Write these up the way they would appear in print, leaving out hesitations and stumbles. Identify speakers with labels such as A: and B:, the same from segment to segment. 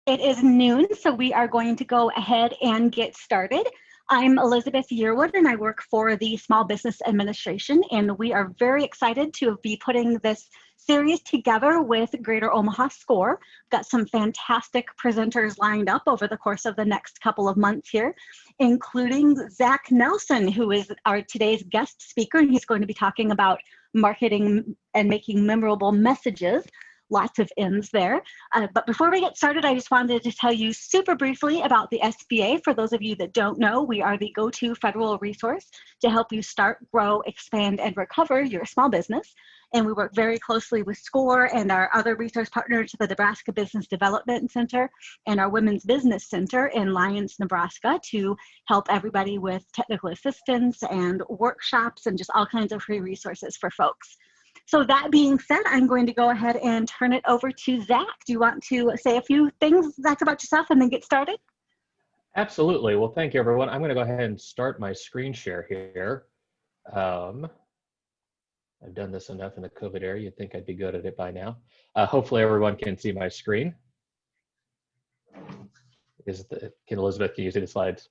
A: It is noon, so we are going to go ahead and get started. I'm Elizabeth Yearwood, and I work for the Small Business Administration, and we are very excited to be putting this series together with Greater Omaha SCORE. We've got some fantastic presenters lined up over the course of the next couple of months here, including Zach Nelson, who is our today's guest speaker, and he's going to be talking about marketing and making memorable messages. Lots of ends there. But before we get started, I just wanted to tell you super briefly about the SBA. For those of you that don't know, we are the go-to federal resource to help you start, grow, expand, and recover your small business. And we work very closely with SCORE and our other resource partners, the Nebraska Business Development Center and our Women's Business Center in Lyons, Nebraska, to help everybody with technical assistance and workshops and just all kinds of free resources for folks. So that being said, I'm going to go ahead and turn it over to Zach. Do you want to say a few things, Zach, about yourself and then get started?
B: Absolutely. Well, thank you, everyone. I'm going to go ahead and start my screen share here. I've done this enough in the COVID era. You'd think I'd be good at it by now. Hopefully everyone can see my screen. Can Elizabeth, can you see the slides?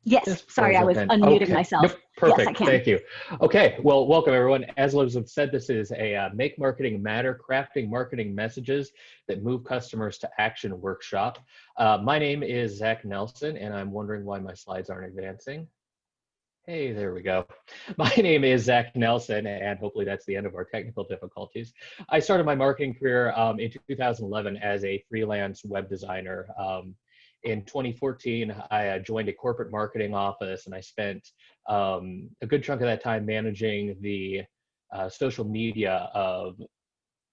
A: Yes, sorry, I was unmuting myself.
B: Yep, perfect,
A: yes, I can.
B: Thank you. Okay, well, welcome everyone. As Elizabeth said, this is a Make Marketing Matter, Crafting Marketing Messages that Move Customers to Action workshop. My name is Zach Nelson, and I'm wondering why my slides aren't advancing. Hey, there we go. My name is Zach Nelson, and hopefully that's the end of our technical difficulties. I started my marketing career in 2011 as a freelance web designer. In 2014, I joined a corporate marketing office, and I spent a good chunk of that time managing the social media of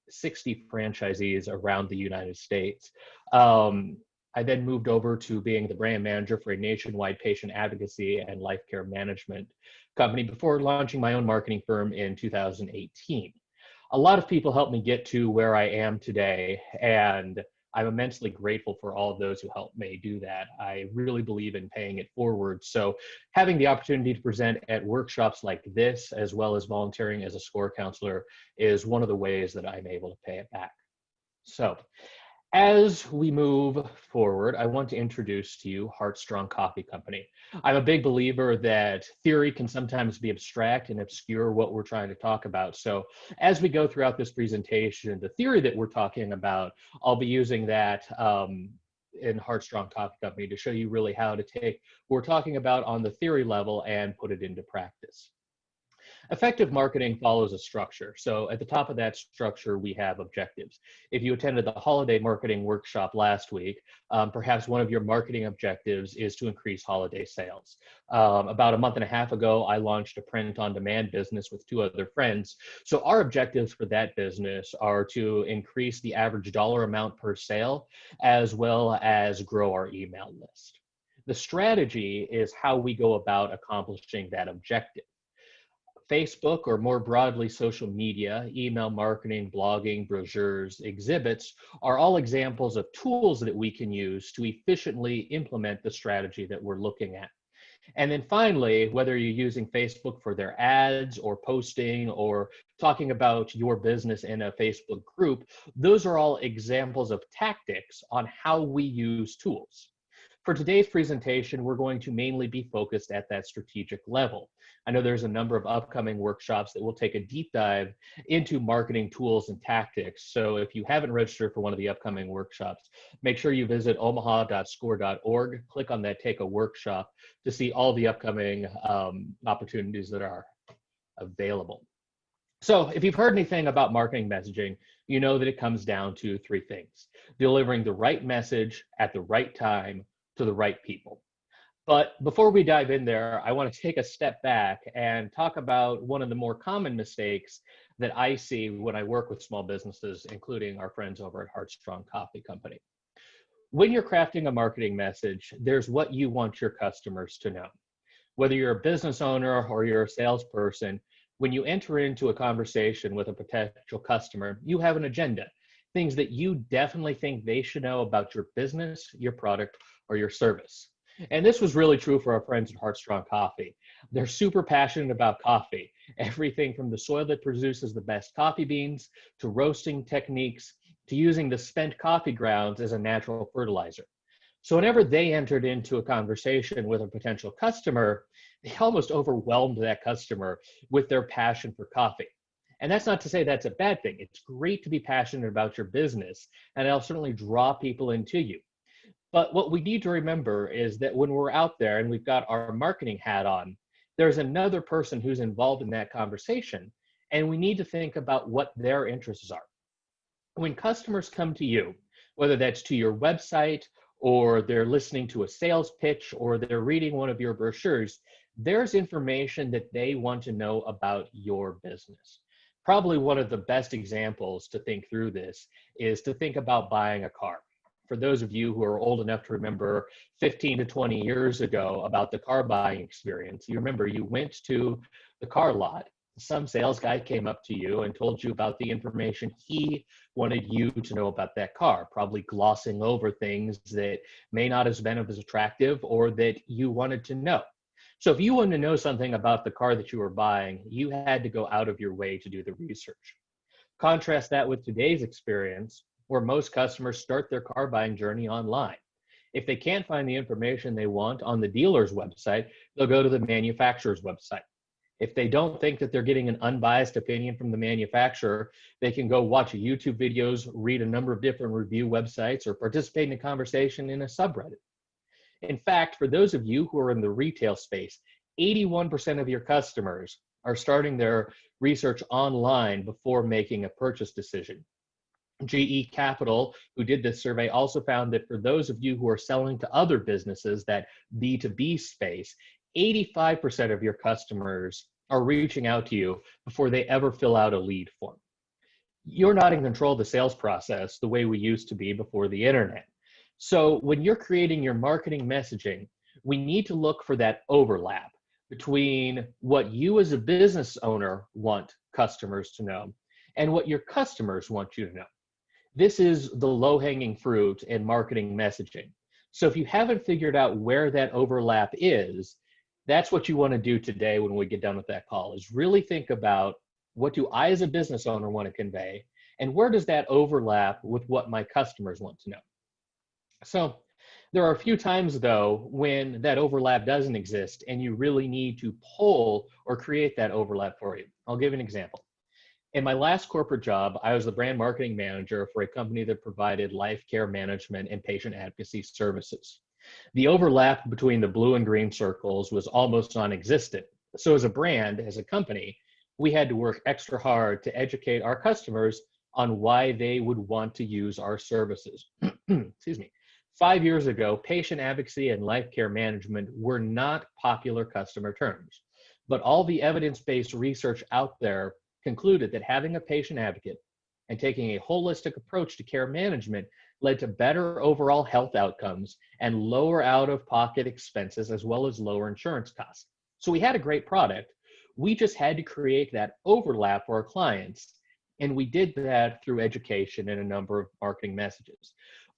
B: 60 franchisees around the United States. I then moved over to being the brand manager for a nationwide patient advocacy and life care management company before launching my own marketing firm in 2018. A lot of people helped me get to where I am today, and I'm immensely grateful for all of those who helped me do that. I really believe in paying it forward. So having the opportunity to present at workshops like this, as well as volunteering as a SCORE counselor, is one of the ways that I'm able to pay it back. So as we move forward, I want to introduce to you Heartstrong Coffee Company. I'm a big believer that theory can sometimes be abstract and obscure what we're trying to talk about. So as we go throughout this presentation, the theory that we're talking about, I'll be using that in Heartstrong Coffee Company to show you really how to take what we're talking about on the theory level and put it into practice. Effective marketing follows a structure. So at the top of that structure, we have objectives. If you attended the holiday marketing workshop last week, perhaps one of your marketing objectives is to increase holiday sales. About a month and a half ago, I launched a print-on-demand business with 2 other friends. So our objectives for that business are to increase the average dollar amount per sale, as well as grow our email list. The strategy is how we go about accomplishing that objective. Facebook, or more broadly social media, email marketing, blogging, brochures, exhibits, are all examples of tools that we can use to efficiently implement the strategy that we're looking at. And then finally, whether you're using Facebook for their ads or posting or talking about your business in a Facebook group, those are all examples of tactics on how we use tools. For today's presentation, we're going to mainly be focused at that strategic level. I know there's a number of upcoming workshops that will take a deep dive into marketing tools and tactics. So if you haven't registered for one of the upcoming workshops, make sure you visit omaha.score.org, click on that Take a Workshop to see all the upcoming opportunities that are available. So if you've heard anything about marketing messaging, you know that it comes down to 3 things: delivering the right message at the right time to the right people. But before we dive in there, I want to take a step back and talk about one of the more common mistakes that I see when I work with small businesses, including our friends over at Heartstrong Coffee Company. When you're crafting a marketing message, there's what you want your customers to know. Whether you're a business owner or you're a salesperson, when you enter into a conversation with a potential customer, you have an agenda, things that you definitely think they should know about your business, your product, or your service. And this was really true for our friends at Heartstrong Coffee. They're super passionate about coffee, everything from the soil that produces the best coffee beans to roasting techniques to using the spent coffee grounds as a natural fertilizer. So whenever they entered into a conversation with a potential customer, they almost overwhelmed that customer with their passion for coffee. And that's not to say that's a bad thing. It's great to be passionate about your business, and it'll certainly draw people into you. But what we need to remember is that when we're out there and we've got our marketing hat on, there's another person who's involved in that conversation, and we need to think about what their interests are. When customers come to you, whether that's to your website or they're listening to a sales pitch or they're reading one of your brochures, there's information that they want to know about your business. Probably one of the best examples to think through this is to think about buying a car. For those of you who are old enough to remember 15 to 20 years ago about the car buying experience, you remember you went to the car lot. Some sales guy came up to you and told you about the information he wanted you to know about that car, probably glossing over things that may not have been as attractive or that you wanted to know. So if you wanted to know something about the car that you were buying, you had to go out of your way to do the research. Contrast that with today's experience, where most customers start their car buying journey online. If they can't find the information they want on the dealer's website, they'll go to the manufacturer's website. If they don't think that they're getting an unbiased opinion from the manufacturer, they can go watch YouTube videos, read a number of different review websites, or participate in a conversation in a subreddit. In fact, for those of you who are in the retail space, 81% of your customers are starting their research online before making a purchase decision. GE Capital, who did this survey, also found that for those of you who are selling to other businesses, that B2B space, 85% of your customers are reaching out to you before they ever fill out a lead form. You're not in control of the sales process the way we used to be before the internet. So when you're creating your marketing messaging, we need to look for that overlap between what you as a business owner want customers to know and what your customers want you to know. This is the low-hanging fruit in marketing messaging. So if you haven't figured out where that overlap is, that's what you want to do today when we get done with that call, is really think about what do I as a business owner want to convey, and where does that overlap with what my customers want to know. So there are a few times, though, when that overlap doesn't exist and you really need to pull or create that overlap for you. I'll give an example. In my last corporate job, I was the brand marketing manager for a company that provided life care management and patient advocacy services. The overlap between the blue and green circles was almost non-existent. So as a brand, as a company, we had to work extra hard to educate our customers on why they would want to use our services. Excuse me. 5 years ago, patient advocacy and life care management were not popular customer terms, but all the evidence-based research out there concluded that having a patient advocate and taking a holistic approach to care management led to better overall health outcomes and lower out-of-pocket expenses, as well as lower insurance costs. So we had a great product. We just had to create that overlap for our clients, and we did that through education and a number of marketing messages.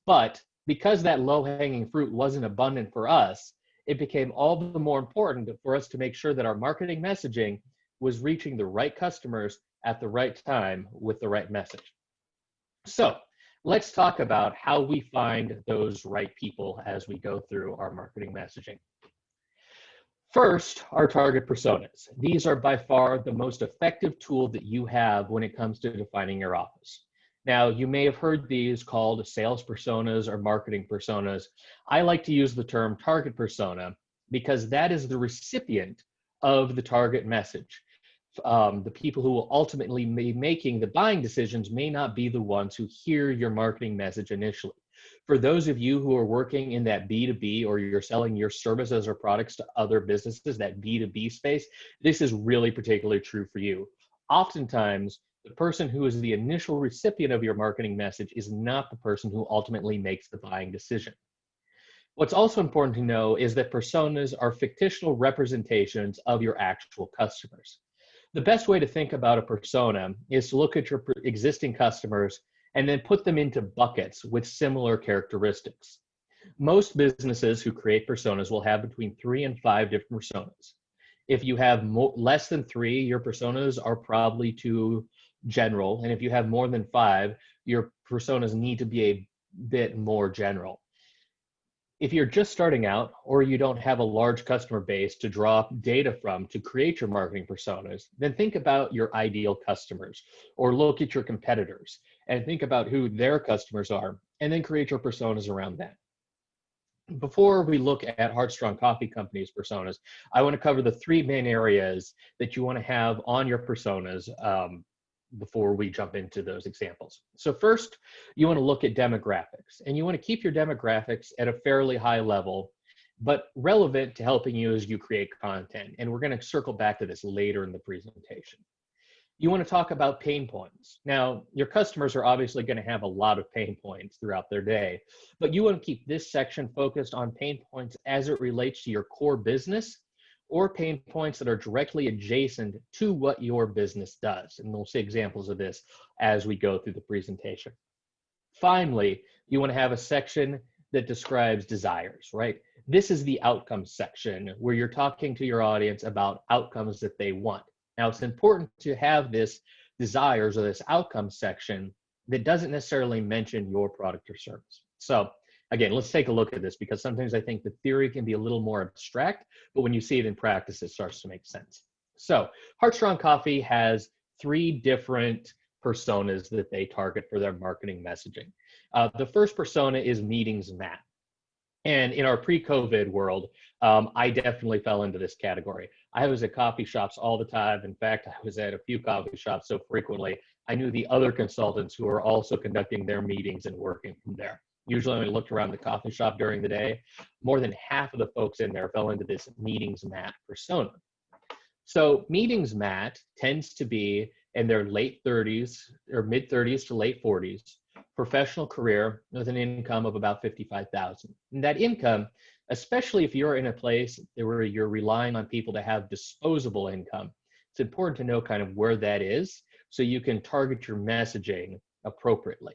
B: But because that low-hanging fruit wasn't abundant for us, it became all the more important for us to make sure that our marketing messaging was reaching the right customers at the right time with the right message. So let's talk about how we find those right people as we go through our marketing messaging. First, our target personas. These are by far the most effective tool that you have when it comes to defining your office. Now, you may have heard these called sales personas or marketing personas. I like to use the term target persona because that is the recipient of the target message. The people who will ultimately be making the buying decisions may not be the ones who hear your marketing message initially. For those of you who are working in that B2B or you're selling your services or products to other businesses, that B2B space, this is really particularly true for you. Oftentimes, the person who is the initial recipient of your marketing message is not the person who ultimately makes the buying decision. What's also important to know is that personas are fictional representations of your actual customers. The best way to think about a persona is to look at your existing customers and then put them into buckets with similar characteristics. Most businesses who create personas will have between 3 and 5 different personas. If you have less than 3, your personas are probably too general. And if you have more than 5, your personas need to be a bit more general. If you're just starting out or you don't have a large customer base to draw data from to create your marketing personas, then think about your ideal customers or look at your competitors and think about who their customers are and then create your personas around that. Before we look at Heartstrong Coffee Company's personas, I want to cover the 3 main areas that you want to have on your personas before we jump into those examples. So first, you want to look at demographics, and you want to keep your demographics at a fairly high level, but relevant to helping you as you create content. And we're going to circle back to this later in the presentation. You want to talk about pain points. Now, your customers are obviously going to have a lot of pain points throughout their day, but you want to keep this section focused on pain points as it relates to your core business or pain points that are directly adjacent to what your business does. And we'll see examples of this as we go through the presentation. Finally, you want to have a section that describes desires, right? This is the outcomes section where you're talking to your audience about outcomes that they want. Now, it's important to have this desires or this outcomes section that doesn't necessarily mention your product or service. So again, let's take a look at this because sometimes I think the theory can be a little more abstract, but when you see it in practice, it starts to make sense. So Heartstrong Coffee has 3 different personas that they target for their marketing messaging. The first persona is Meetings Matt. And in our pre-COVID world, I definitely fell into this category. I was at coffee shops all the time. In fact, I was at a few coffee shops so frequently, I knew the other consultants who were also conducting their meetings and working from there. Usually when I looked around the coffee shop during the day, more than half of the folks in there fell into this Meetings Matt persona. So Meetings Matt tends to be in their late 30s or mid 30s to late 40s, professional career with an income of about $55,000. And that income, especially if you're in a place where you're relying on people to have disposable income, it's important to know kind of where that is so you can target your messaging appropriately.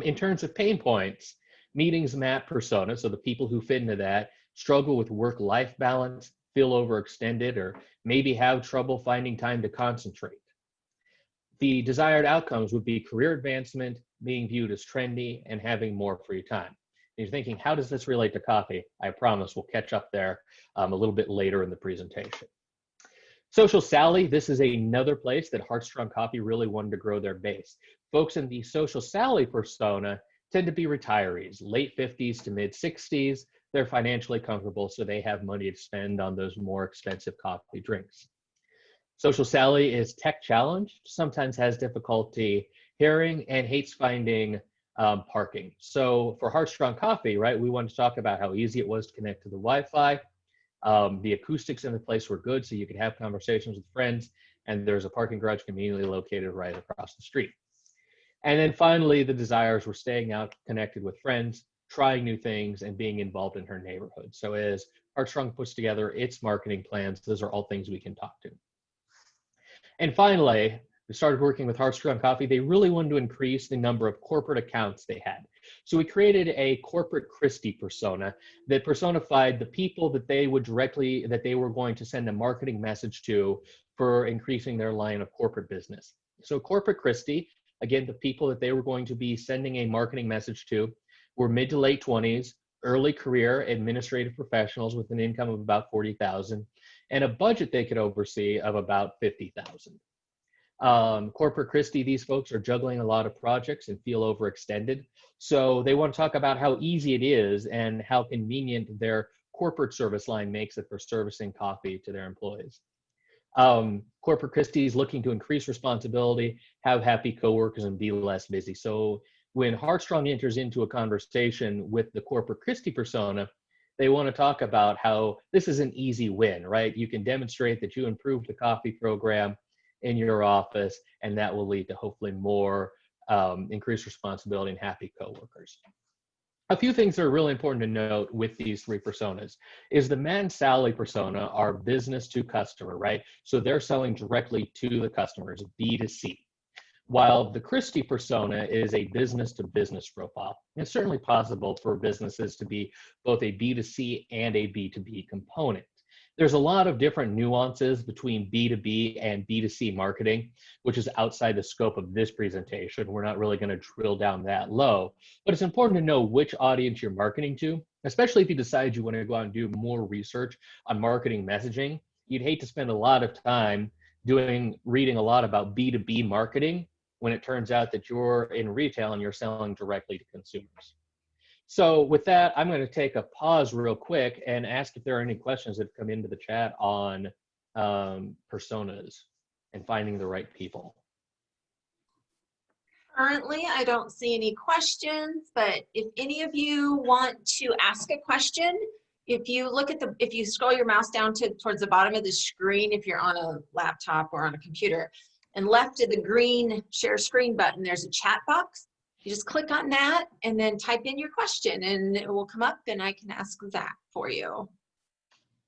B: In terms of pain points, Meetings Matt persona, so the people who fit into that, struggle with work-life balance, feel overextended, or maybe have trouble finding time to concentrate. The desired outcomes would be career advancement, being viewed as trendy, and having more free time. And you're thinking, how does this relate to coffee? I promise we'll catch up there a little bit later in the presentation. Social Sally, this is another place that Heartstrong Coffee really wanted to grow their base. Folks in the Social Sally persona tend to be retirees, late 50s to mid 60s. They're financially comfortable, so they have money to spend on those more expensive coffee drinks. Social Sally is tech challenged, sometimes has difficulty hearing and hates finding parking. So for Heartstrong Coffee, right, we wanted to talk about how easy it was to connect to the Wi-Fi. The acoustics in the place were good, so you could have conversations with friends, and there's a parking garage conveniently located right across the street. And then finally, the desires were staying out, connected with friends, trying new things, and being involved in her neighborhood. So as Heartstrong puts together its marketing plans, those are all things we can talk to. And finally, we started working with Heartstrong Coffee. They really wanted to increase the number of corporate accounts they had. So we created a corporate Christie persona that personified the people that they were going to send a marketing message to for increasing their line of corporate business. So corporate Christie, again, the people that they were going to be sending a marketing message to were mid to late 20s, early career administrative professionals with an income of about $40,000 and a budget they could oversee of about $50,000. Corporate Christie, these folks are juggling a lot of projects and feel overextended. So they want to talk about how easy it is and how convenient their corporate service line makes it for servicing coffee to their employees. Corporate Christie is looking to increase responsibility, have happy coworkers, and be less busy. So when Heartstrong enters into a conversation with the corporate Christie persona, they want to talk about how this is an easy win, right? You can demonstrate that you improved the coffee program in your office, and that will lead to hopefully more increased responsibility and happy coworkers. A few things that are really important to note with these 3 personas is the Matt and Sally persona are business to customer, right? So they're selling directly to the customers, B2C. While the Christie persona is a business to business profile. It's certainly possible for businesses to be both a B2C and a B2B component. There's a lot of different nuances between B2B and B2C marketing, which is outside the scope of this presentation. We're not really going to drill down that low, but it's important to know which audience you're marketing to, especially if you decide you want to go out and do more research on marketing messaging. You'd hate to spend a lot of time reading a lot about B2B marketing when it turns out that you're in retail and you're selling directly to consumers. So with that, I'm going to take a pause real quick and ask if there are any questions that have come into the chat on personas and finding the right people.
C: Currently, I don't see any questions, but if any of you want to ask a question, if you look at if you scroll your mouse down towards the bottom of the screen, if you're on a laptop or on a computer, and left of the green share screen button, there's a chat box. You just click on that and then type in your question and it will come up and I can ask Zach for you.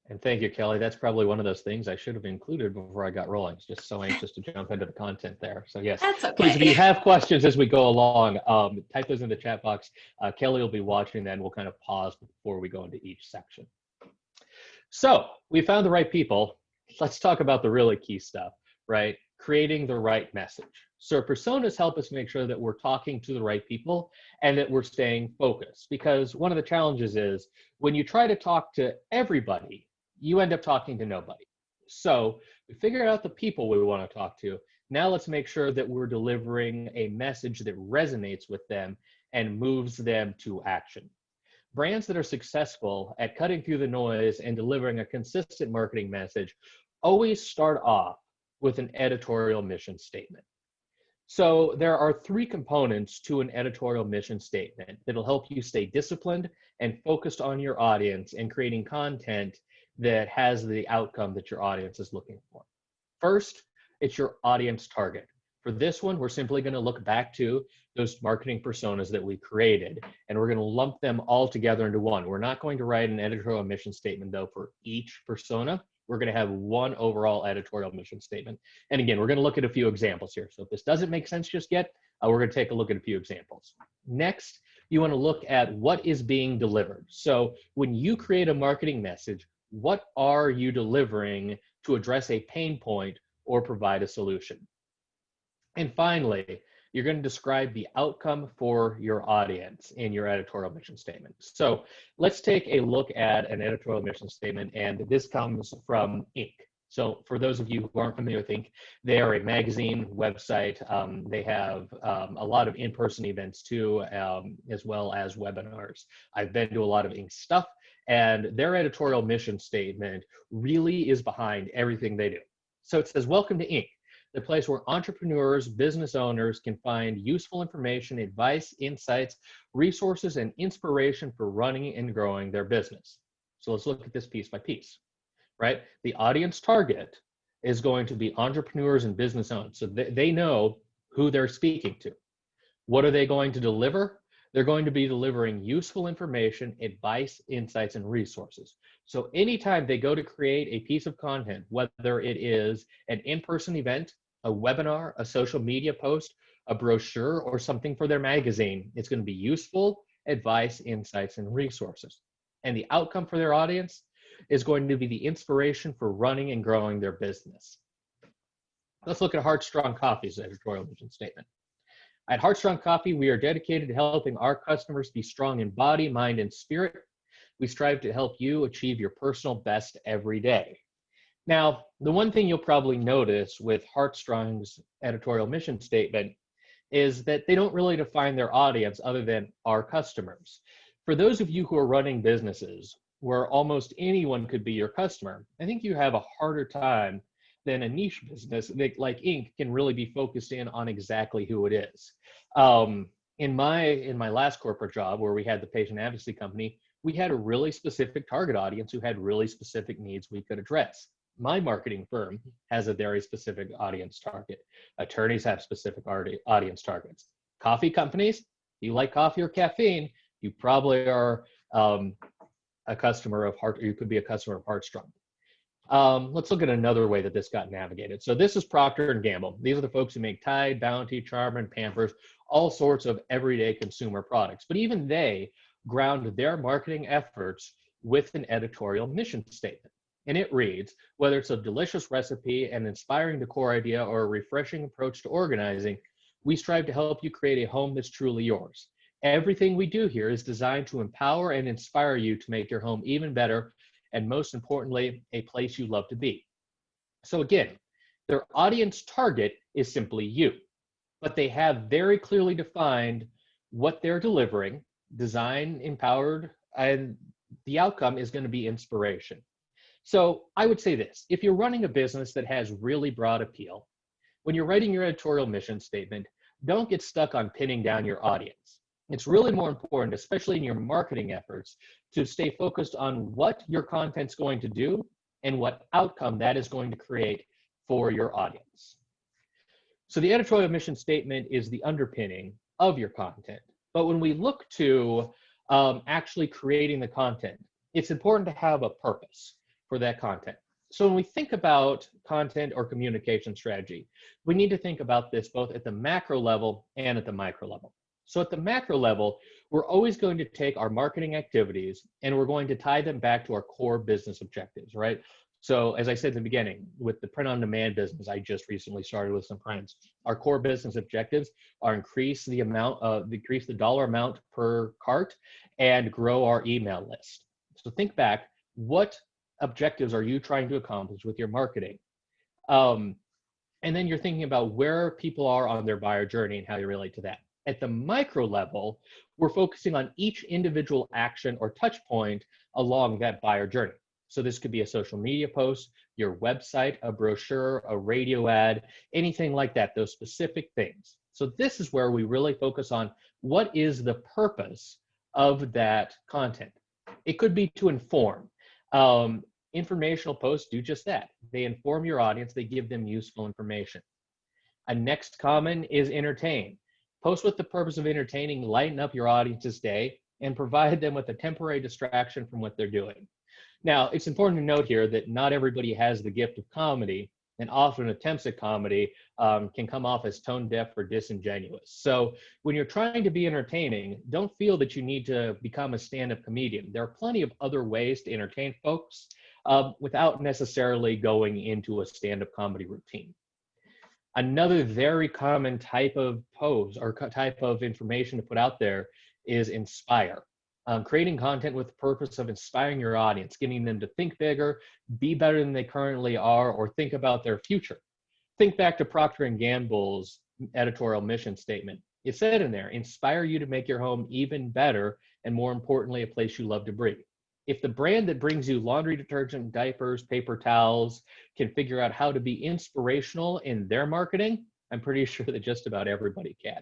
B: And thank you, Kelly. That's probably one of those things I should have included before I got rolling. Just so anxious to jump into the content there. So yes,
C: that's okay.
B: Please, if you have questions as we go along, type those in the chat box. Kelly will be watching that and we'll kind of pause before we go into each section. So we found the right people. Let's talk about the really key stuff, right? Creating the right message. So personas help us make sure that we're talking to the right people and that we're staying focused, because one of the challenges is when you try to talk to everybody, you end up talking to nobody. So we figured out the people we want to talk to. Now let's make sure that we're delivering a message that resonates with them and moves them to action. Brands that are successful at cutting through the noise and delivering a consistent marketing message always start off with an editorial mission statement. So there are three components to an editorial mission statement that'll help you stay disciplined and focused on your audience and creating content that has the outcome that your audience is looking for. First, it's your audience target. For this one, we're simply going to look back to those marketing personas that we created, and we're going to lump them all together into one. We're not going to write an editorial mission statement, though, for each persona. We're going to have one overall editorial mission statement. And again, we're going to look at a few examples here. So if this doesn't make sense just yet, we're going to take a look at a few examples. Next, you want to look at what is being delivered. So when you create a marketing message, what are you delivering to address a pain point or provide a solution? And finally, you're going to describe the outcome for your audience in your editorial mission statement. So let's take a look at an editorial mission statement, and this comes from Inc. So for those of you who aren't familiar with Inc., they are a magazine website. They have a lot of in-person events too, as well as webinars. I've been to a lot of Inc. stuff, and their editorial mission statement really is behind everything they do. So it says, "Welcome to Inc., the place where entrepreneurs, business owners can find useful information, advice, insights, resources, and inspiration for running and growing their business." So let's look at this piece by piece, right? The audience target is going to be entrepreneurs and business owners. So they know who they're speaking to. What are they going to deliver? They're going to be delivering useful information, advice, insights, and resources. So anytime they go to create a piece of content, whether it is an in-person event, a webinar, a social media post, a brochure, or something for their magazine, it's going to be useful advice, insights, and resources. And the outcome for their audience is going to be the inspiration for running and growing their business. Let's look at Heartstrong Coffee's editorial mission statement. At Heartstrong Coffee, we are dedicated to helping our customers be strong in body, mind, and spirit. We strive to help you achieve your personal best every day. Now, the one thing you'll probably notice with Heartstrong's editorial mission statement is that they don't really define their audience other than our customers. For those of you who are running businesses where almost anyone could be your customer, I think you have a harder time than a niche business that, like Inc., can really be focused in on exactly who it is. In my last corporate job, where we had the patient advocacy company, we had a really specific target audience who had really specific needs we could address. My marketing firm has a very specific audience target. Attorneys have specific audience targets. Coffee companies, if you like coffee or caffeine, you probably are a customer of you could be a customer of Heartstrong. Let's look at another way that this got navigated. So this is Procter & Gamble. These are the folks who make Tide, Bounty, Charmin, Pampers, all sorts of everyday consumer products. But even they ground their marketing efforts with an editorial mission statement. And it reads, whether it's a delicious recipe, an inspiring decor idea, or a refreshing approach to organizing, we strive to help you create a home that's truly yours. Everything we do here is designed to empower and inspire you to make your home even better, and most importantly, a place you love to be. So again, their audience target is simply you, but they have very clearly defined what they're delivering, design empowered, and the outcome is going to be inspiration. So I would say this, if you're running a business that has really broad appeal, when you're writing your editorial mission statement, don't get stuck on pinning down your audience. It's really more important, especially in your marketing efforts, to stay focused on what your content's going to do and what outcome that is going to create for your audience. So the editorial mission statement is the underpinning of your content. But when we look to actually creating the content, it's important to have a purpose for that content. So when we think about content or communication strategy, we need to think about this both at the macro level and at the micro level. So at the macro level, we're always going to take our marketing activities and we're going to tie them back to our core business objectives, right? So as I said in the beginning, with the print-on-demand business, I just recently started with some friends. Our core business objectives are increase the dollar amount per cart and grow our email list. So think back, what objectives are you trying to accomplish with your marketing? And then you're thinking about where people are on their buyer journey and how you relate to that. At the micro level, we're focusing on each individual action or touch point along that buyer journey. So this could be a social media post, your website, a brochure, a radio ad, anything like that, those specific things. So this is where we really focus on what is the purpose of that content. It could be to inform. Informational posts do just that. They inform your audience, they give them useful information. A next common is entertain. Post with the purpose of entertaining, lighten up your audience's day, and provide them with a temporary distraction from what they're doing. Now, it's important to note here that not everybody has the gift of comedy, and often attempts at comedy can come off as tone deaf or disingenuous. So when you're trying to be entertaining, don't feel that you need to become a stand-up comedian. There are plenty of other ways to entertain folks without necessarily going into a stand-up comedy routine. Another very common type of pose or type of information to put out there is inspire. Creating content with the purpose of inspiring your audience, getting them to think bigger, be better than they currently are, or think about their future. Think back to Procter & Gamble's editorial mission statement. It said in there, inspire you to make your home even better, and more importantly, a place you love to breathe. If the brand that brings you laundry detergent, diapers, paper towels can figure out how to be inspirational in their marketing, I'm pretty sure that just about everybody can.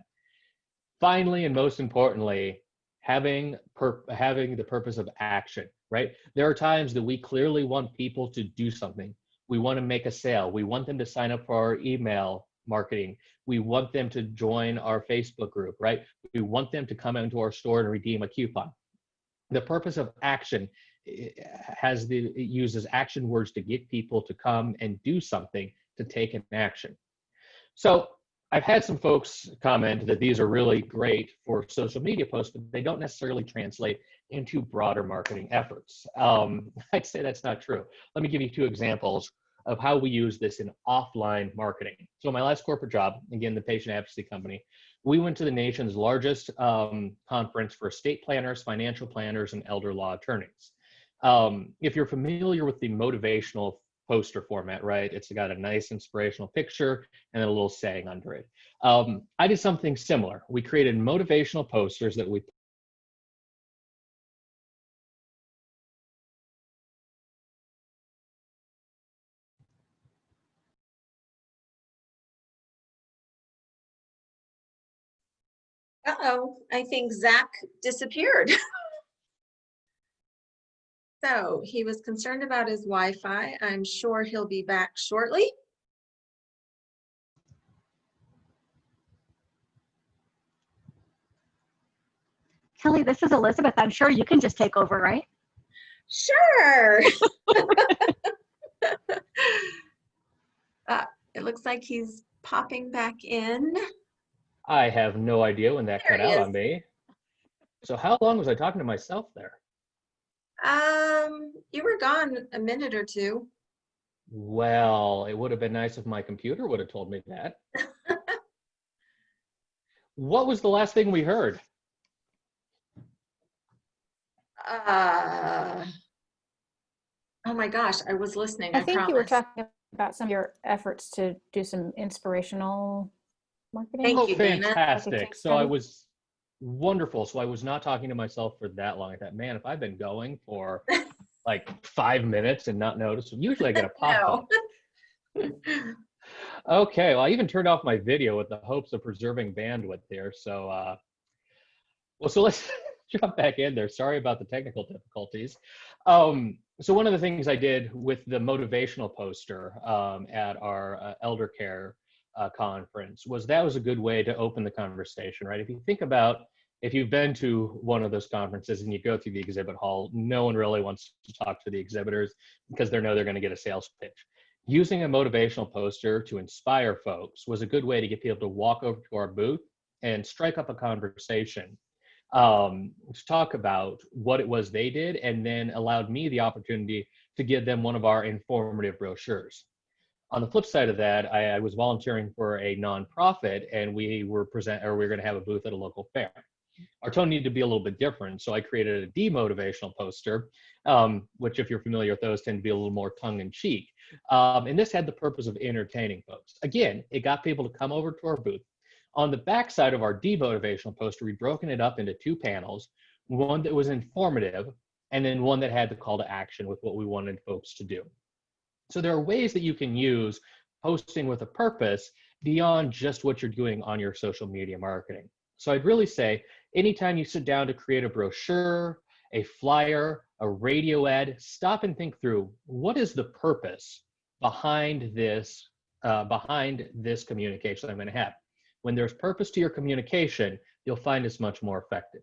B: Finally, and most importantly, having the purpose of action, right? There are times that we clearly want people to do something. We want to make a sale. We want them to sign up for our email marketing. We want them to join our Facebook group, right? We want them to come into our store and redeem a coupon. The purpose of action it uses action words to get people to come and do something, to take an action. So I've had some folks comment that these are really great for social media posts, but they don't necessarily translate into broader marketing efforts. I'd say that's not true. Let me give you two examples of how we use this in offline marketing. So my last corporate job, again, the patient advocacy company, we went to the nation's largest conference for estate planners, financial planners, and elder law attorneys. If you're familiar with the motivational poster format, right? It's got a nice inspirational picture and then a little saying under it. I did something similar. We created motivational posters that we
C: Uh-oh, I think Zach disappeared. So he was concerned about his Wi-Fi. I'm sure he'll be back shortly.
A: Kelly, this is Elizabeth. I'm sure you can just take over, right?
C: Sure. It looks like he's popping back in.
B: I have no idea when that
C: There
B: cut
C: he
B: out
C: is.
B: on me. So how long was I talking to myself there?
C: You were gone a minute or two.
B: Well, it would have been nice if my computer would have told me that. What was the last thing we heard?
C: Oh my gosh, I was listening,
D: I
C: I
D: think you were
C: promise.
D: talking about some of your efforts to do some inspirational marketing.
C: Thank
B: Oh,
C: you, Dana.
B: fantastic.
D: case
B: So I
D: study.
B: was wonderful. So I was not talking to myself for that long. I thought, man, if I've been going for like 5 minutes and not noticed, usually I get a pop-up.
C: No.
B: Okay, well, I even turned off my video with the hopes of preserving bandwidth there. So, so let's jump back in there. Sorry about the technical difficulties. So one of the things I did with the motivational poster at our elder care conference was that was a good way to open the conversation, right? If you think about, if you've been to one of those conferences and you go through the exhibit hall, no one really wants to talk to the exhibitors because they know they're going to get a sales pitch. Using a motivational poster to inspire folks was a good way to get people to walk over to our booth and strike up a conversation to talk about what it was they did, and then allowed me the opportunity to give them one of our informative brochures. On the flip side of that, I was volunteering for a nonprofit, and we were going to have a booth at a local fair. Our tone needed to be a little bit different, so I created a demotivational poster, which, if you're familiar with those, tend to be a little more tongue-in-cheek. And this had the purpose of entertaining folks. Again, it got people to come over to our booth. On the back side of our demotivational poster, we'd broken it up into 2 panels, one that was informative, and then one that had the call to action with what we wanted folks to do. So there are ways that you can use posting with a purpose beyond just what you're doing on your social media marketing. So I'd really say, anytime you sit down to create a brochure, a flyer, a radio ad, stop and think through, what is the purpose behind this communication I'm going to have? When there's purpose to your communication, you'll find it's much more effective.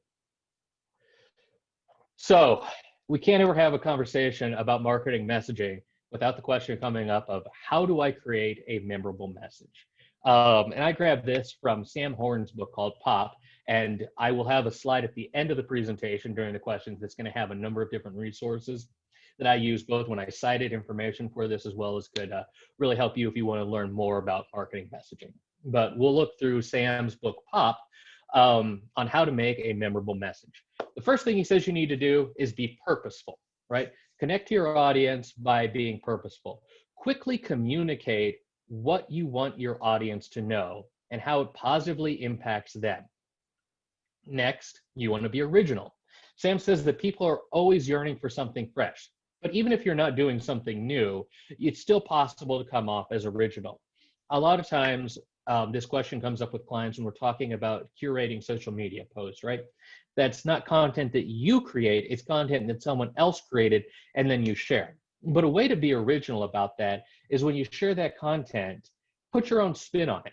B: So we can't ever have a conversation about marketing messaging without the question coming up of, how do I create a memorable message? And I grabbed this from Sam Horn's book called Pop, and I will have a slide at the end of the presentation during the questions that's going to have a number of different resources that I use both when I cited information for this, as well as could really help you if you want to learn more about marketing messaging. But we'll look through Sam's book Pop on how to make a memorable message. The first thing he says you need to do is be purposeful, right? Connect to your audience by being purposeful. Quickly communicate what you want your audience to know and how it positively impacts them. Next, you want to be original. Sam says that people are always yearning for something fresh, but even if you're not doing something new, it's still possible to come off as original. A lot of times, this question comes up with clients when we're talking about curating social media posts, right? That's not content that you create, it's content that someone else created and then you share. But a way to be original about that is when you share that content, put your own spin on it.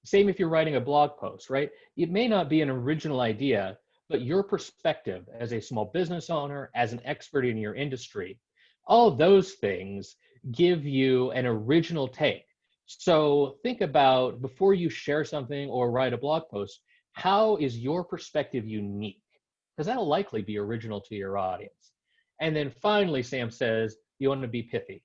B: Same if you're writing a blog post, right? It may not be an original idea, but your perspective as a small business owner, as an expert in your industry, all of those things give you an original take. So think about, before you share something or write a blog post, how is your perspective unique? Because that'll likely be original to your audience. And then finally, Sam says, you want to be pithy.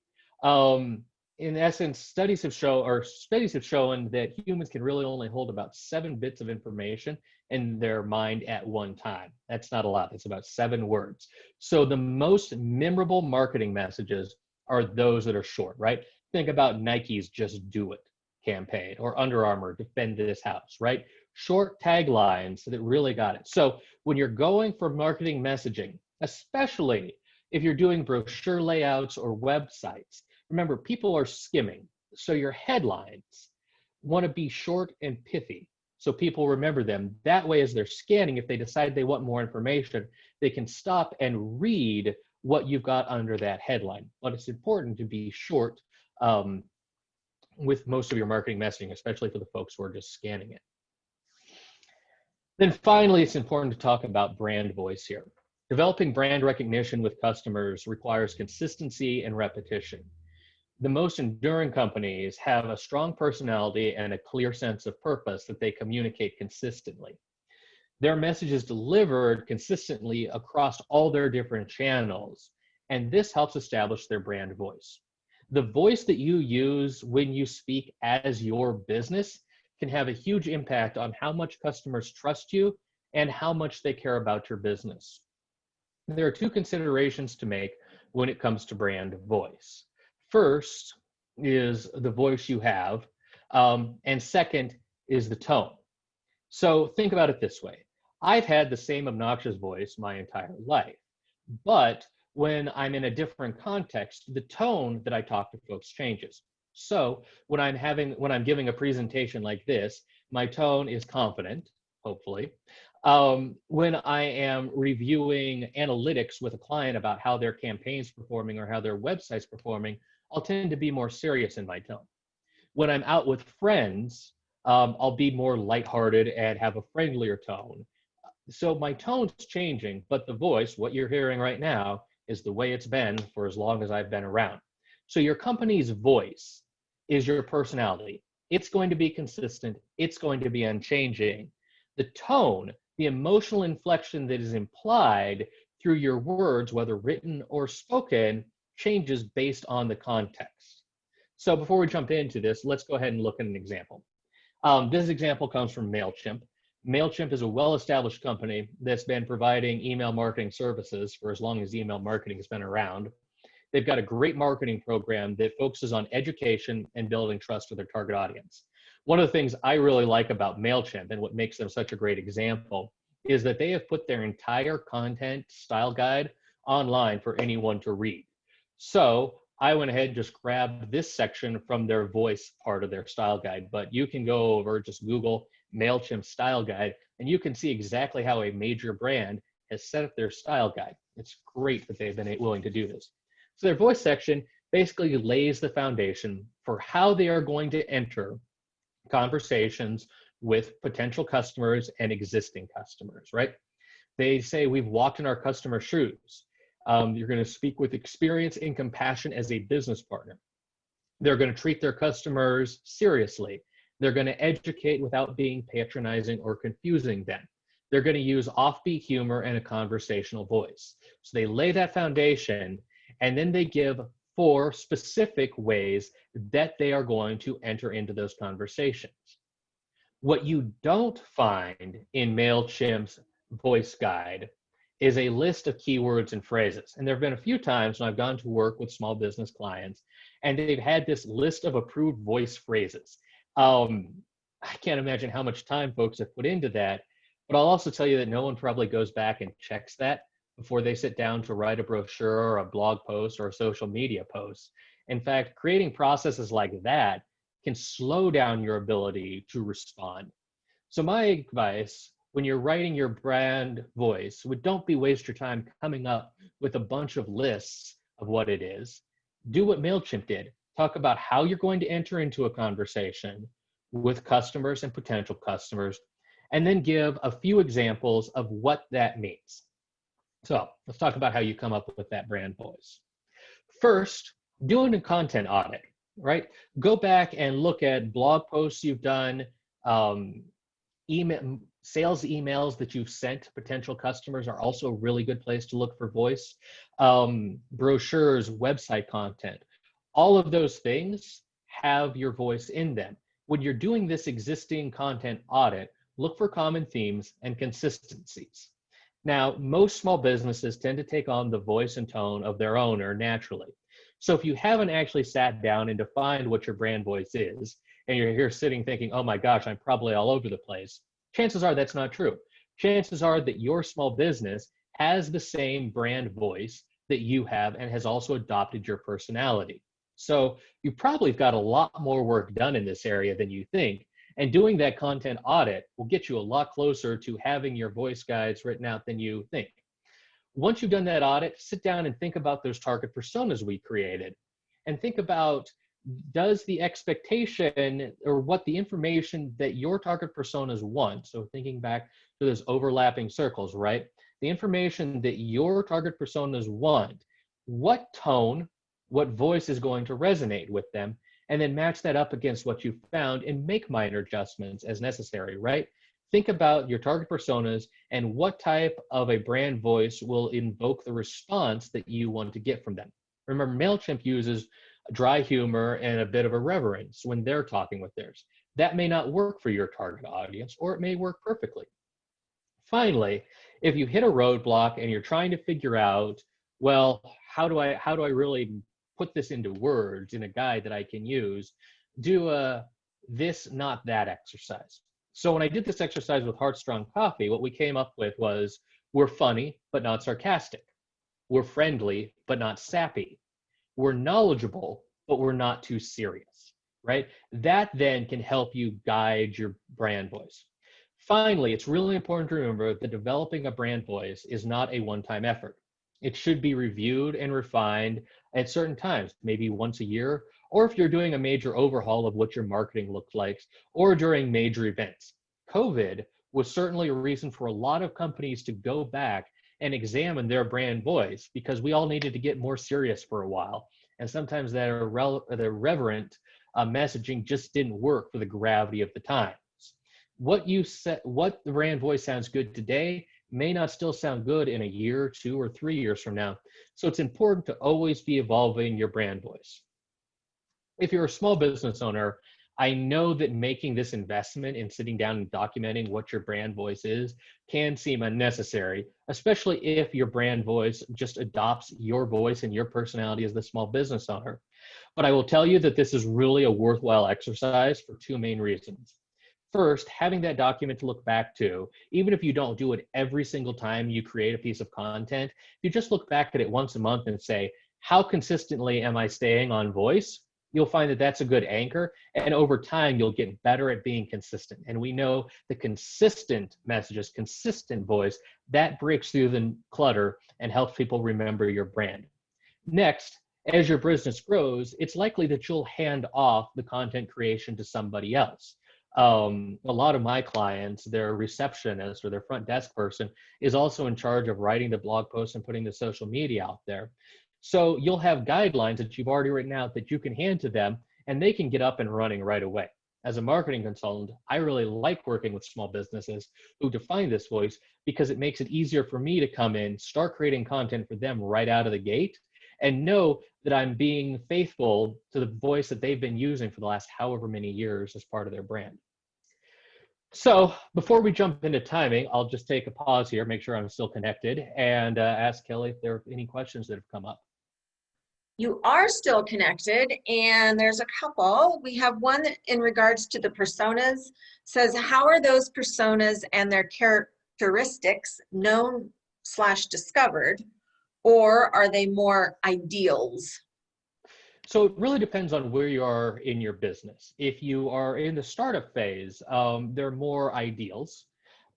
B: In essence, studies have shown that humans can really only hold about 7 bits of information in their mind at one time. That's not a lot. That's about 7 words. So the most memorable marketing messages are those that are short, right? Think about Nike's Just Do It campaign, or Under Armour, Defend This House, right? Short taglines that really got it. So when you're going for marketing messaging, especially if you're doing brochure layouts or websites, remember, people are skimming. So your headlines want to be short and pithy, so people remember them. That way, as they're scanning, if they decide they want more information, they can stop and read what you've got under that headline. But it's important to be short with most of your marketing messaging, especially for the folks who are just scanning it. Then finally, it's important to talk about brand voice here. Developing brand recognition with customers requires consistency and repetition. The most enduring companies have a strong personality and a clear sense of purpose that they communicate consistently. their message is delivered consistently across all their different channels. And this helps establish their brand voice. The voice that you use when you speak as your business can have a huge impact on how much customers trust you and how much they care about your business. There are two considerations to make when it comes to brand voice. First is the voice you have, and second is the tone. So think about it this way. I've had the same obnoxious voice my entire life, but when I'm in a different context, the tone that I talk to folks changes. So when I'm giving a presentation like this, my tone is confident, hopefully. When I am reviewing analytics with a client about how their campaign's performing or how their website's performing, I'll tend to be more serious in my tone. When I'm out with friends, I'll be more lighthearted and have a friendlier tone. So my tone's changing, but the voice, what you're hearing right now, is the way it's been for as long as I've been around. So your company's voice is your personality. It's going to be consistent. It's going to be unchanging. The tone, the emotional inflection that is implied through your words, whether written or spoken, changes based on the context. So before we jump into this, let's go ahead and look at an example. This example comes from MailChimp. MailChimp is a well-established company that's been providing email marketing services for as long as email marketing has been around. They've got a great marketing program that focuses on education and building trust with their target audience. One of the things I really like about MailChimp and what makes them such a great example is that they have put their entire content style guide online for anyone to read. So I went ahead and just grabbed this section from their voice part of their style guide, but you can go over, just Google MailChimp style guide, and you can see exactly how a major brand has set up their style guide. It's great that they've been willing to do this. So their voice section basically lays the foundation for how they are going to enter conversations with potential customers and existing customers, right? They say, we've walked in our customer's shoes. You're going to speak with experience and compassion as a business partner. They're going to treat their customers seriously. They're going to educate without being patronizing or confusing them. They're going to use offbeat humor and a conversational voice. So they lay that foundation, and then they give 4 specific ways that they are going to enter into those conversations. What you don't find in MailChimp's voice guide is a list of keywords and phrases. And there have been a few times when I've gone to work with small business clients, and they've had this list of approved voice phrases. I can't imagine how much time folks have put into that, but I'll also tell you that no one probably goes back and checks that before they sit down to write a brochure or a blog post or a social media post. In fact, creating processes like that can slow down your ability to respond. So my advice, when you're writing your brand voice, don't waste your time coming up with a bunch of lists of what it is. Do what MailChimp did. Talk about how you're going to enter into a conversation with customers and potential customers, and then give a few examples of what that means. So let's talk about how you come up with that brand voice. First, doing a content audit, right? Go back and look at blog posts you've done, sales emails that you've sent to potential customers are also a really good place to look for voice. Brochures, website content, all of those things have your voice in them. When you're doing this existing content audit, look for common themes and consistencies. Now, most small businesses tend to take on the voice and tone of their owner naturally. So if you haven't actually sat down and defined what your brand voice is, and you're here sitting thinking, oh my gosh, I'm probably all over the place, chances are that's not true. Chances are that your small business has the same brand voice that you have and has also adopted your personality. So you probably have got a lot more work done in this area than you think. And doing that content audit will get you a lot closer to having your voice guides written out than you think. Once you've done that audit, sit down and think about those target personas we created. And think about, does the expectation or what the information that your target personas want, so thinking back to those overlapping circles, right? The information that your target personas want, what tone, what voice is going to resonate with them, and then match that up against what you found and make minor adjustments as necessary, right? think about your target personas and what type of a brand voice will invoke the response that you want to get from them. Remember, MailChimp uses dry humor and a bit of irreverence when they're talking with theirs. That may not work for your target audience, or it may work perfectly. Finally, if you hit a roadblock and you're trying to figure out, well, how do I really put this into words in a guide that I can use, do a this, not that exercise. So when I did this exercise with Heartstrong Coffee, what we came up with was, we're funny, but not sarcastic. We're friendly, but not sappy. We're knowledgeable, but we're not too serious, right? That then can help you guide your brand voice. Finally, it's really important to remember that developing a brand voice is not a one-time effort. It should be reviewed and refined at certain times, maybe once a year, or if you're doing a major overhaul of what your marketing looks like, or during major events. COVID was certainly a reason for a lot of companies to go back and examine their brand voice, because we all needed to get more serious for a while. And sometimes that irreverent messaging just didn't work for the gravity of the times. What the brand voice sounds good today may not still sound good in a year, 2 or 3 years from now. So it's important to always be evolving your brand voice. If you're a small business owner, I know that making this investment in sitting down and documenting what your brand voice is can seem unnecessary, especially if your brand voice just adopts your voice and your personality as the small business owner. But I will tell you that this is really a worthwhile exercise for 2 main reasons. First, having that document to look back to, even if you don't do it every single time you create a piece of content, you just look back at it once a month and say, how consistently am I staying on voice? You'll find that that's a good anchor, and over time, you'll get better at being consistent. And we know the consistent messages, consistent voice, that breaks through the clutter and helps people remember your brand. Next, as your business grows, it's likely that you'll hand off the content creation to somebody else. A lot of my clients, their receptionist or their front desk person is also in charge of writing the blog posts and putting the social media out there. So you'll have guidelines that you've already written out that you can hand to them, and they can get up and running right away. As a marketing consultant, I really like working with small businesses who define this voice, because it makes it easier for me to come in, start creating content for them right out of the gate, and know that I'm being faithful to the voice that they've been using for the last however many years as part of their brand. So before we jump into timing, I'll just take a pause here, make sure I'm still connected, and ask Kelly if there are any questions that have come up.
C: You are still connected, and there's a couple. We have one in regards to the personas. Says, how are those personas and their characteristics known/discovered, or are they more ideals?
B: So it really depends on where you are in your business. If you are in the startup phase, they're more ideals.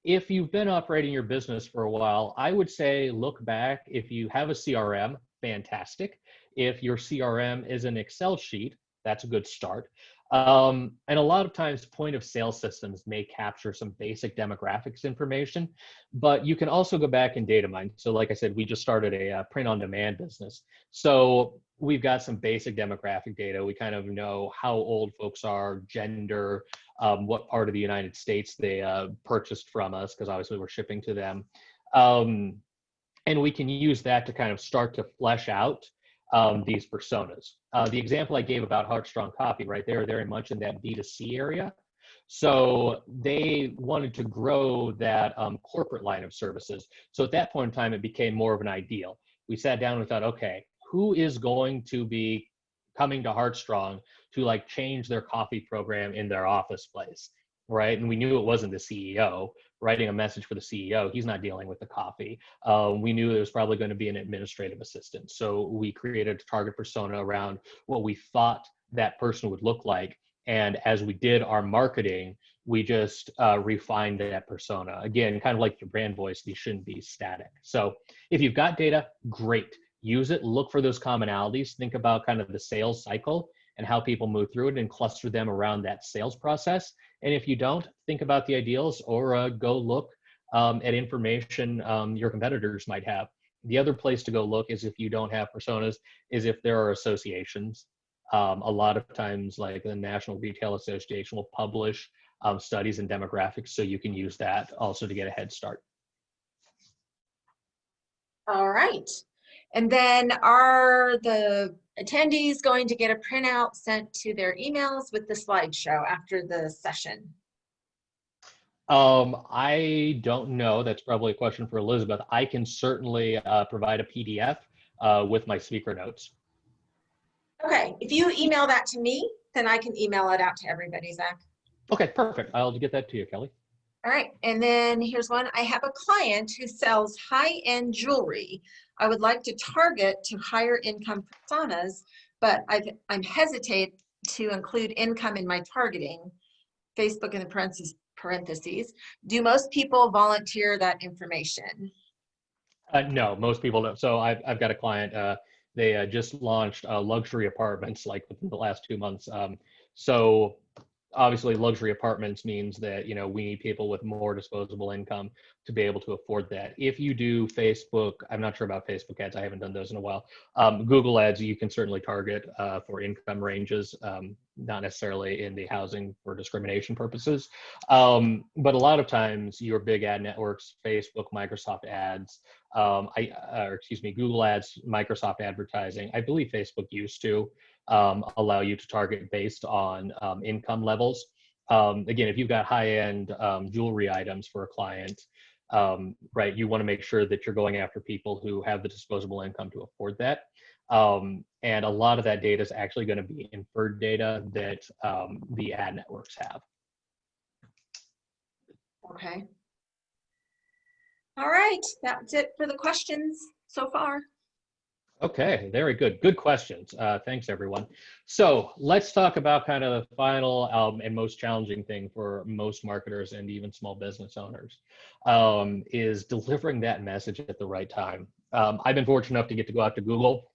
B: If you've been operating your business for a while, I would say look back. If you have a CRM, fantastic. If your CRM is an Excel sheet, that's a good start. And a lot of times point of sale systems may capture some basic demographics information, but you can also go back and data mine. So like I said, we just started a print on demand business. So we've got some basic demographic data. We kind of know how old folks are, gender, what part of the United States they purchased from us, because obviously we're shipping to them. And we can use that to kind of start to flesh out these personas. The example I gave about Heartstrong Coffee, right, they're very much in that B2C area. So they wanted to grow that corporate line of services. So at that point in time, it became more of an ideal. We sat down and thought, okay, who is going to be coming to Heartstrong to like change their coffee program in their office place, right? And we knew it wasn't the CEO writing a message for the CEO. He's not dealing with the coffee. We knew there was probably going to be an administrative assistant. So we created a target persona around what we thought that person would look like. And as we did our marketing, we just refined that persona. Again, kind of like your brand voice, these shouldn't be static. So if you've got data, great. Use it, look for those commonalities, think about kind of the sales cycle and how people move through it and cluster them around that sales process. And if you don't, think about the ideals or go look at information your competitors might have. The other place to go look is if you don't have personas, is if there are associations. A lot of times, like the National Retail Association will publish studies and demographics, so you can use that also to get a head start.
C: All right. And then are the attendees going to get a printout sent to their emails with the slideshow after the session?
B: I don't know. That's probably a question for Elizabeth. I can certainly provide a PDF with my speaker notes.
C: Okay, if you email that to me, then I can email it out to everybody, Zach.
B: Okay, perfect. I'll get that to you, Kelly.
C: All right, and then here's one. I have a client who sells high-end jewelry. I would like to target to higher income personas, but I'm hesitate to include income in my targeting. Facebook in the parentheses. Do most people volunteer that information?
B: No, most people don't. So I've got a client, they just launched luxury apartments like within the last 2 months. So obviously luxury apartments means that, we need people with more disposable income to be able to afford that. If you do Facebook, I'm not sure about Facebook ads. I haven't done those in a while. Google ads, you can certainly target for income ranges, not necessarily in the housing for discrimination purposes. But a lot of times your big ad networks, Facebook, Microsoft ads, Google ads, Microsoft advertising, I believe Facebook used to allow you to target based on income levels. Again, if you've got high-end jewelry items for a client, right, you want to make sure that you're going after people who have the disposable income to afford that. And a lot of that data is actually going to be inferred data that the ad networks have.
C: Okay. All right, that's it for the questions so far.
B: Okay, very good. Good questions. Thanks, everyone. So let's talk about kind of the final and most challenging thing for most marketers and even small business owners is delivering that message at the right time. I've been fortunate enough to get to go out to Google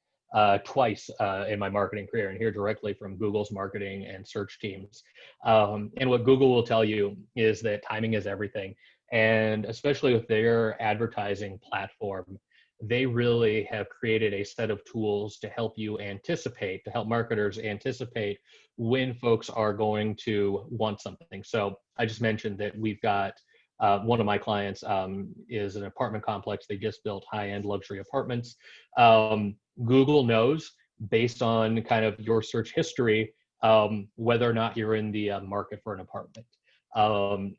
B: twice in my marketing career and hear directly from Google's marketing and search teams. And what Google will tell you is that timing is everything. And especially with their advertising platform, they really have created a set of tools to help you anticipate, to help marketers anticipate when folks are going to want something. So I just mentioned that we've got one of my clients is an apartment complex. They just built high-end luxury apartments. Google knows, based on kind of your search history, whether or not you're in the market for an apartment.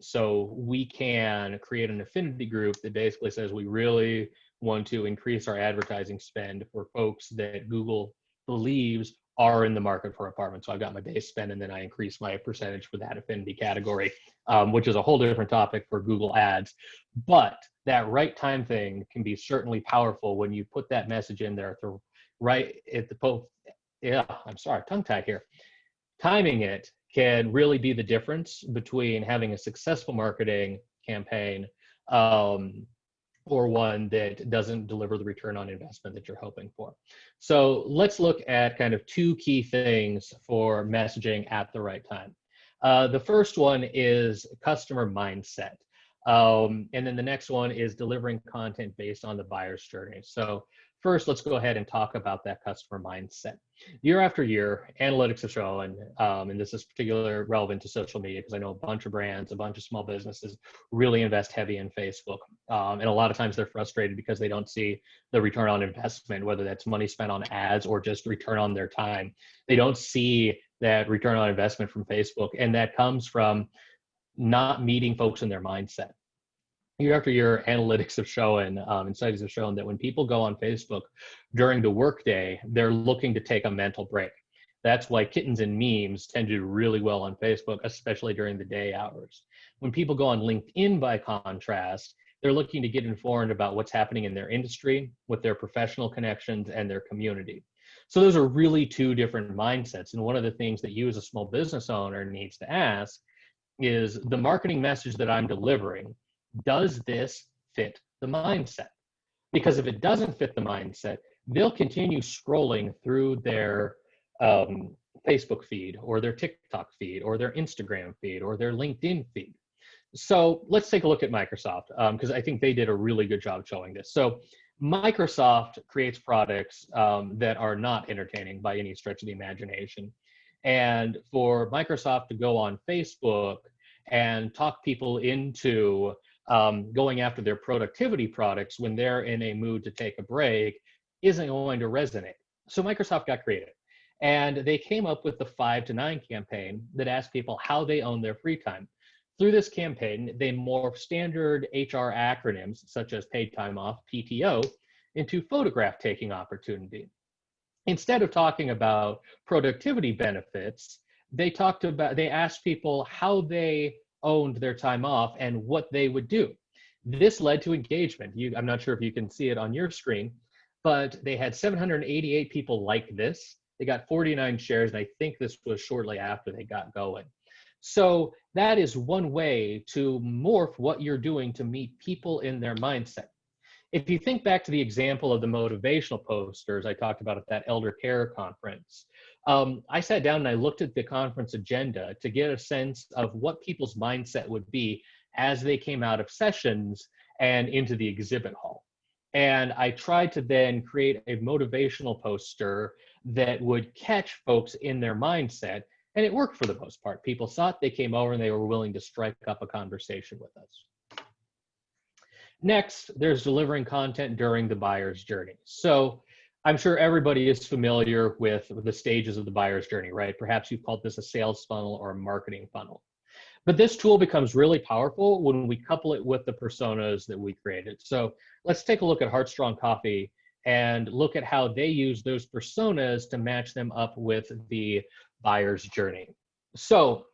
B: So we can create an affinity group that basically says we really want to increase our advertising spend for folks that Google believes are in the market for apartments. So I've got my base spend, and then I increase my percentage for that affinity category, which is a whole different topic for Google Ads. But that right time thing can be certainly powerful when you put that message in there tongue tie here. Timing it can really be the difference between having a successful marketing campaign or one that doesn't deliver the return on investment that you're hoping for. So let's look at kind of two key things for messaging at the right time. The first one is customer mindset. And then the next one is delivering content based on the buyer's journey. So first, let's go ahead and talk about that customer mindset. Year after year, analytics have shown, and this is particularly relevant to social media because I know a bunch of brands, a bunch of small businesses really invest heavy in Facebook. And a lot of times they're frustrated because they don't see the return on investment, whether that's money spent on ads or just return on their time. They don't see that return on investment from Facebook, and that comes from not meeting folks in their mindset. Year after year, analytics have shown, and studies have shown that when people go on Facebook during the workday, they're looking to take a mental break. That's why kittens and memes tend to do really well on Facebook, especially during the day hours. When people go on LinkedIn, by contrast, they're looking to get informed about what's happening in their industry, with their professional connections and their community. So those are really two different mindsets. And one of the things that you as a small business owner needs to ask is, the marketing message that I'm delivering, does this fit the mindset? Because if it doesn't fit the mindset, they'll continue scrolling through their Facebook feed or their TikTok feed or their Instagram feed or their LinkedIn feed. So let's take a look at Microsoft, because I think they did a really good job showing this. So Microsoft creates products that are not entertaining by any stretch of the imagination. And for Microsoft to go on Facebook and talk people into going after their productivity products when they're in a mood to take a break isn't going to resonate. So Microsoft got creative, and they came up with the 5 to 9 campaign that asked people how they own their free time. Through this campaign, they morphed standard HR acronyms such as paid time off, PTO, into photograph taking opportunity. Instead of talking about productivity benefits, they asked people how they owned their time off and what they would do. This led to engagement. I'm not sure if you can see it on your screen, but they had 788 people like this. They got 49 shares, and I think this was shortly after they got going. So that is one way to morph what you're doing to meet people in their mindset. If you think back to the example of the motivational posters I talked about at that elder care conference, I sat down and I looked at the conference agenda to get a sense of what people's mindset would be as they came out of sessions and into the exhibit hall. And I tried to then create a motivational poster that would catch folks in their mindset, and it worked for the most part. People saw it, they came over, and they were willing to strike up a conversation with us. Next, there's delivering content during the buyer's journey. So I'm sure everybody is familiar with the stages of the buyer's journey, right? Perhaps you've called this a sales funnel or a marketing funnel. But this tool becomes really powerful when we couple it with the personas that we created. So let's take a look at Heartstrong Coffee and look at how they use those personas to match them up with the buyer's journey. So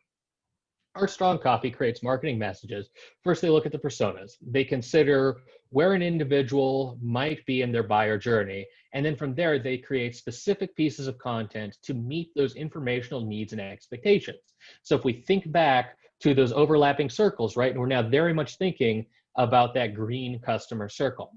B: Heartstrong Coffee creates marketing messages. First, they look at the personas. They consider where an individual might be in their buyer journey. And then from there, they create specific pieces of content to meet those informational needs and expectations. So if we think back to those overlapping circles, right, and we're now very much thinking about that green customer circle.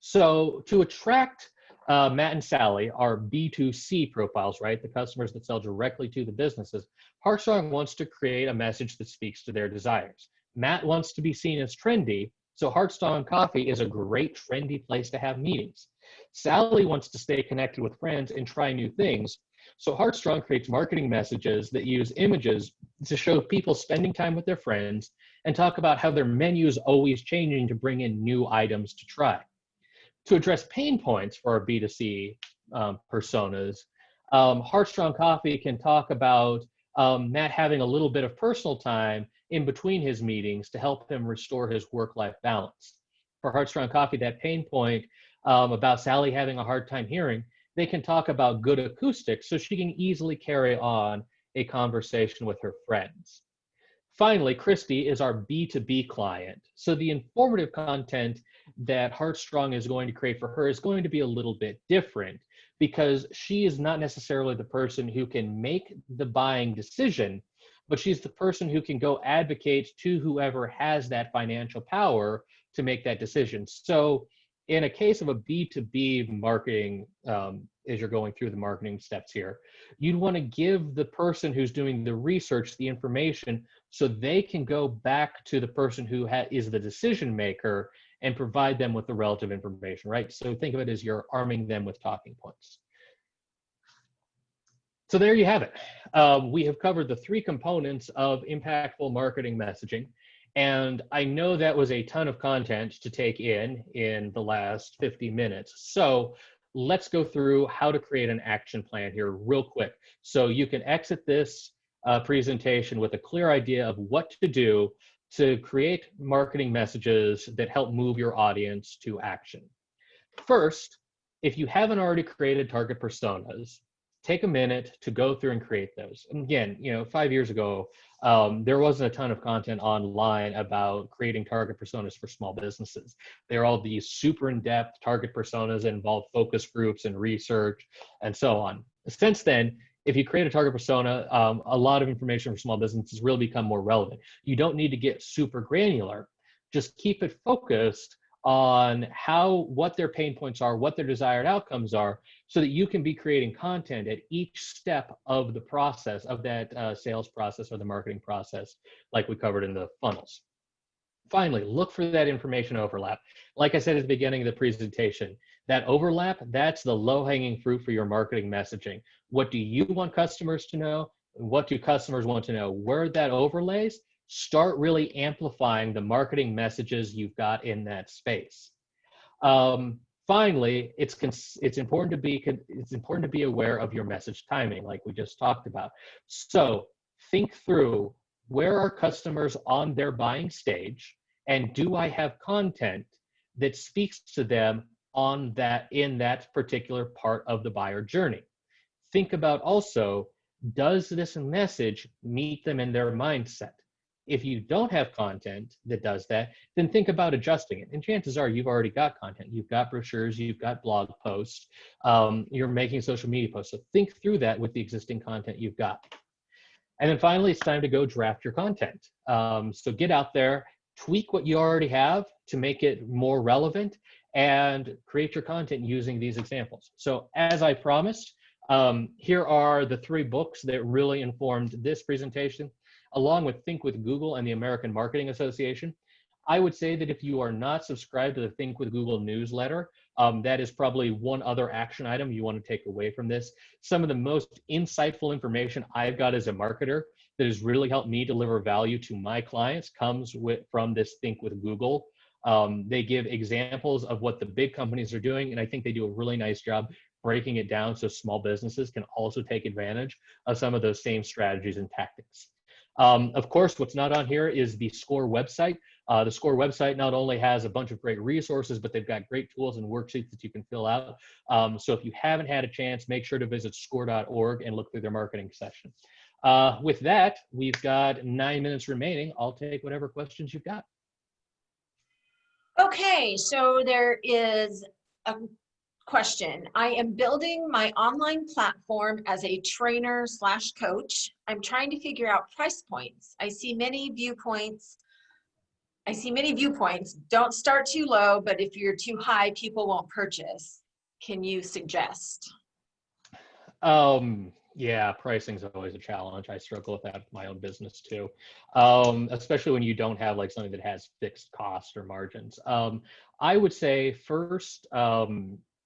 B: So to attract Matt and Sally are B2C profiles, right? The customers that sell directly to the businesses. Heartstrong wants to create a message that speaks to their desires. Matt wants to be seen as trendy, so Heartstrong Coffee is a great trendy place to have meetings. Sally wants to stay connected with friends and try new things, so Heartstrong creates marketing messages that use images to show people spending time with their friends and talk about how their menu is always changing to bring in new items to try. To address pain points for our B2C personas, Heartstrong Coffee can talk about Matt having a little bit of personal time in between his meetings to help him restore his work-life balance. For Heartstrong Coffee, that pain point about Sally having a hard time hearing, they can talk about good acoustics so she can easily carry on a conversation with her friends. Finally, Christy is our B2B client. So the informative content that Heartstrong is going to create for her is going to be a little bit different because she is not necessarily the person who can make the buying decision, but she's the person who can go advocate to whoever has that financial power to make that decision. So in a case of a B2B marketing, as you're going through the marketing steps here, you'd want to give the person who's doing the research the information so they can go back to the person who is the decision maker and provide them with the relative information, right? So think of it as you're arming them with talking points. So there you have it. We have covered the 3 components of impactful marketing messaging. And I know that was a ton of content to take in the last 50 minutes. So let's go through how to create an action plan here real quick. So you can exit this presentation with a clear idea of what to do to create marketing messages that help move your audience to action. First, if you haven't already created target personas, take a minute to go through and create those. And again, 5 years ago, there wasn't a ton of content online about creating target personas for small businesses. They're all these super in-depth target personas that involve focus groups and research and so on. Since then, if you create a target persona, a lot of information for small businesses really become more relevant. You don't need to get super granular. Just keep it focused on what their pain points are, what their desired outcomes are, so that you can be creating content at each step of the process, of that sales process or the marketing process, like we covered in the funnels. Finally, look for that information overlap. Like I said at the beginning of the presentation, that overlap, that's the low-hanging fruit for your marketing messaging. What do you want customers to know? What do customers want to know? Where that overlays, start really amplifying the marketing messages you've got in that space. Finally, it's important to be aware of your message timing, like we just talked about. So think through, where are customers on their buying stage, and do I have content that speaks to them in that particular part of the buyer journey? Think about also, does this message meet them in their mindset? If you don't have content that does that, then think about adjusting it. And chances are you've already got content. You've got brochures, you've got blog posts, you're making social media posts. So think through that with the existing content you've got. And then finally, it's time to go draft your content. So get out there, tweak what you already have to make it more relevant, and create your content using these examples. So as I promised, here are the 3 books that really informed this presentation, along with Think with Google and the American Marketing Association. I would say that if you are not subscribed to the Think with Google newsletter, that is probably one other action item you want to take away from this. Some of the most insightful information I've got as a marketer that has really helped me deliver value to my clients comes from this Think with Google. They give examples of what the big companies are doing, and I think they do a really nice job breaking it down so small businesses can also take advantage of some of those same strategies and tactics. Of course, what's not on here is the SCORE website. The SCORE website not only has a bunch of great resources, but they've got great tools and worksheets that you can fill out. So if you haven't had a chance, make sure to visit score.org and look through their marketing section. With that, we've got 9 minutes remaining. I'll take whatever questions you've got.
C: Okay, so there is a question. I am building my online platform as a trainer/coach. I'm trying to figure out price points. I see many viewpoints. Don't start too low, but if you're too high, people won't purchase. Can you suggest?
B: Yeah, pricing is always a challenge. I struggle with that with my own business too, especially when you don't have like something that has fixed costs or margins. I would say first,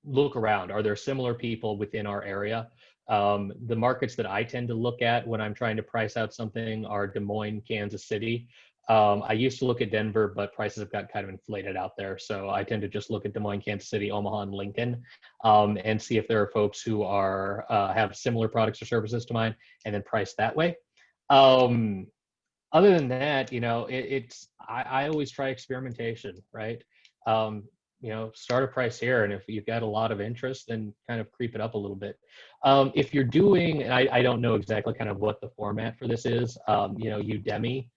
B: look around. Are there similar people within our area? The markets that I tend to look at when I'm trying to price out something are Des Moines, Kansas City. I used to look at Denver, but prices have got kind of inflated out there. So I tend to just look at Des Moines, Kansas City, Omaha, and Lincoln, and see if there are folks who are have similar products or services to mine, and then price that way. Other than that, you know, I always try experimentation, right? You know, start a price here, and if you've got a lot of interest, then kind of creep it up a little bit. If you're doing, and I don't know exactly kind of what the format for this is, you know, Udemy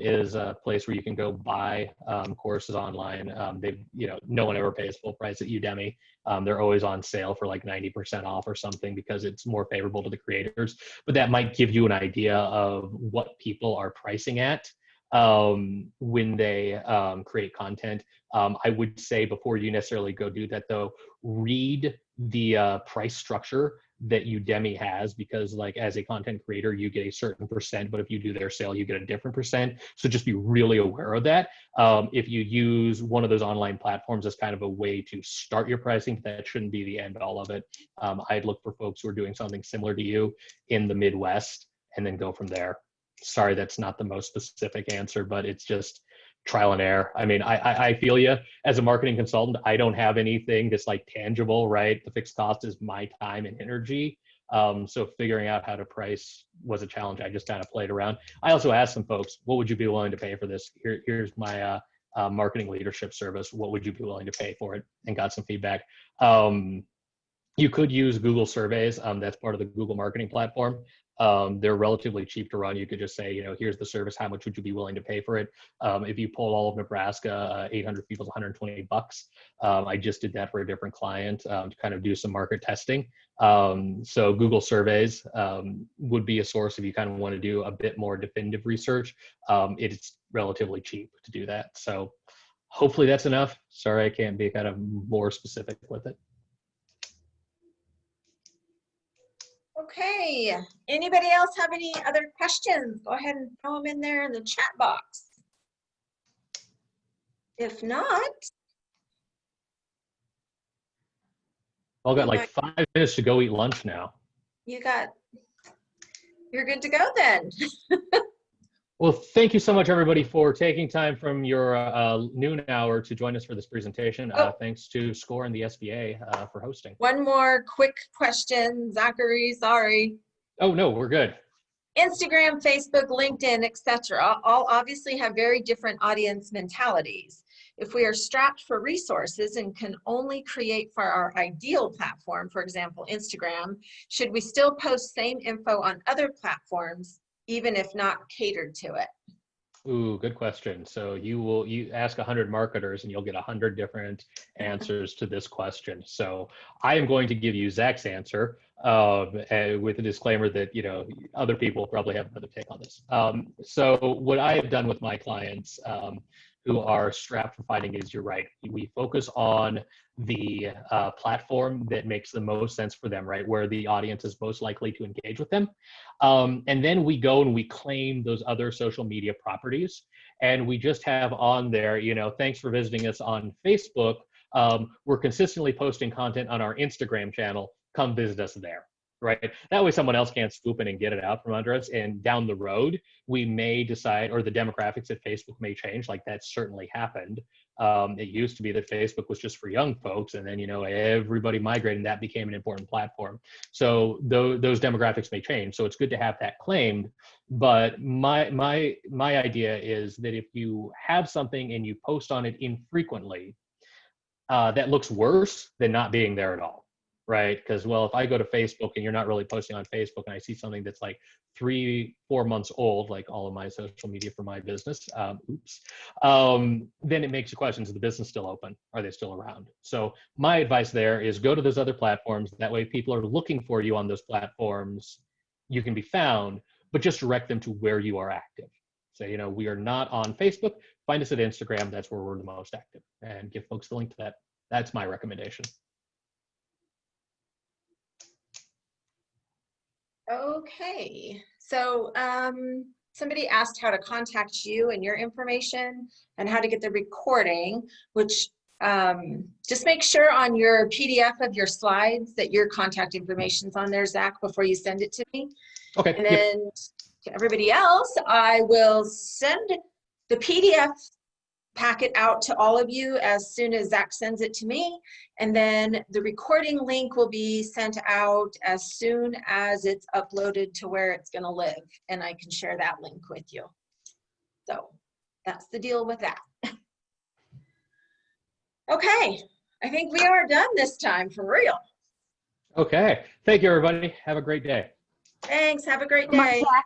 B: is a place where you can go buy courses online. You know, no one ever pays full price at Udemy. They're always on sale for like 90% off or something because it's more favorable to the creators. But that might give you an idea of what people are pricing at when they create content. I would say before you necessarily go do that though, read the price structure that Udemy has, because like as a content creator, you get a certain percent, but if you do their sale, you get a different percent. So just be really aware of that. If you use one of those online platforms as kind of a way to start your pricing, that shouldn't be the end all of it. I'd look for folks who are doing something similar to you in the Midwest and then go from there. Sorry, that's not the most specific answer, but it's just trial and error. I mean, I feel you. As a marketing consultant, I don't have anything that's like tangible, right? The fixed cost is my time and energy. So figuring out how to price was a challenge. I just kind of played around. I also asked some folks, what would you be willing to pay for this? Here's my marketing leadership service. What would you be willing to pay for it? And got some feedback. You could use Google surveys. That's part of the Google marketing platform. They're relatively cheap to run. You could just say, you know, here's the service. How much would you be willing to pay for it? If you poll all of Nebraska, 800 people, $120. I just did that for a different client to kind of do some market testing. So Google surveys would be a source if you kind of want to do a bit more definitive research. It's relatively cheap to do that. So hopefully that's enough. Sorry, I can't be kind of more specific with it.
C: Okay, anybody else have any other questions? Go ahead and throw them in there in the chat box. If not,
B: I've got like 5 minutes to go eat lunch now.
C: you're good to go then.
B: Well, thank you so much, everybody, for taking time from your noon hour to join us for this presentation. Thanks to SCORE and the SBA for hosting.
C: One more quick question, Zachary, sorry.
B: Oh, no, we're good.
C: Instagram, Facebook, LinkedIn, etc. all obviously have very different audience mentalities. If we are strapped for resources and can only create for our ideal platform, for example, Instagram, should we still post same info on other platforms, even if not catered to it?
B: Ooh, good question. So you ask 100 marketers and you'll get 100 different answers to this question. So I am going to give you Zach's answer with a disclaimer that, you know, other people probably have another take on this. So what I have done with my clients who are strapped for finding is, you're right, we focus on the platform that makes the most sense for them, right? Where the audience is most likely to engage with them. And then we go and we claim those other social media properties. And we just have on there, you know, thanks for visiting us on Facebook. We're consistently posting content on our Instagram channel. Come visit us there. Right. That way someone else can't swoop in and get it out from under us. And down the road, we may decide, or the demographics at Facebook may change. Like that certainly happened. It used to be that Facebook was just for young folks. And then, you know, everybody migrated and that became an important platform. So those demographics may change. So it's good to have that claimed. But my idea is that if you have something and you post on it infrequently, that looks worse than not being there at all. Right? Because, well, if I go to Facebook and you're not really posting on Facebook and I see something that's like 3-4 months old, like all of my social media for my business, then it makes you question, is the business still open? Are they still around? So my advice there is go to those other platforms. That way people are looking for you on those platforms. You can be found, but just direct them to where you are active. So, you know, we are not on Facebook. Find us at Instagram. That's where we're the most active, and give folks the link to that. That's my recommendation.
C: Okay, so somebody asked how to contact you and your information and how to get the recording, which just make sure on your PDF of your slides that your contact information's on there, Zach, before you send it to me.
B: Okay.
C: And then to everybody else, I will send the PDF packet out to all of you as soon as Zach sends it to me. And then the recording link will be sent out as soon as it's uploaded to where it's going to live. And I can share that link with you. So that's the deal with that. Okay, I think we are done this time for real.
B: Okay, thank you, everybody. Have a great day.
C: Thanks, have a great
A: Come on,
C: day.
A: Zach.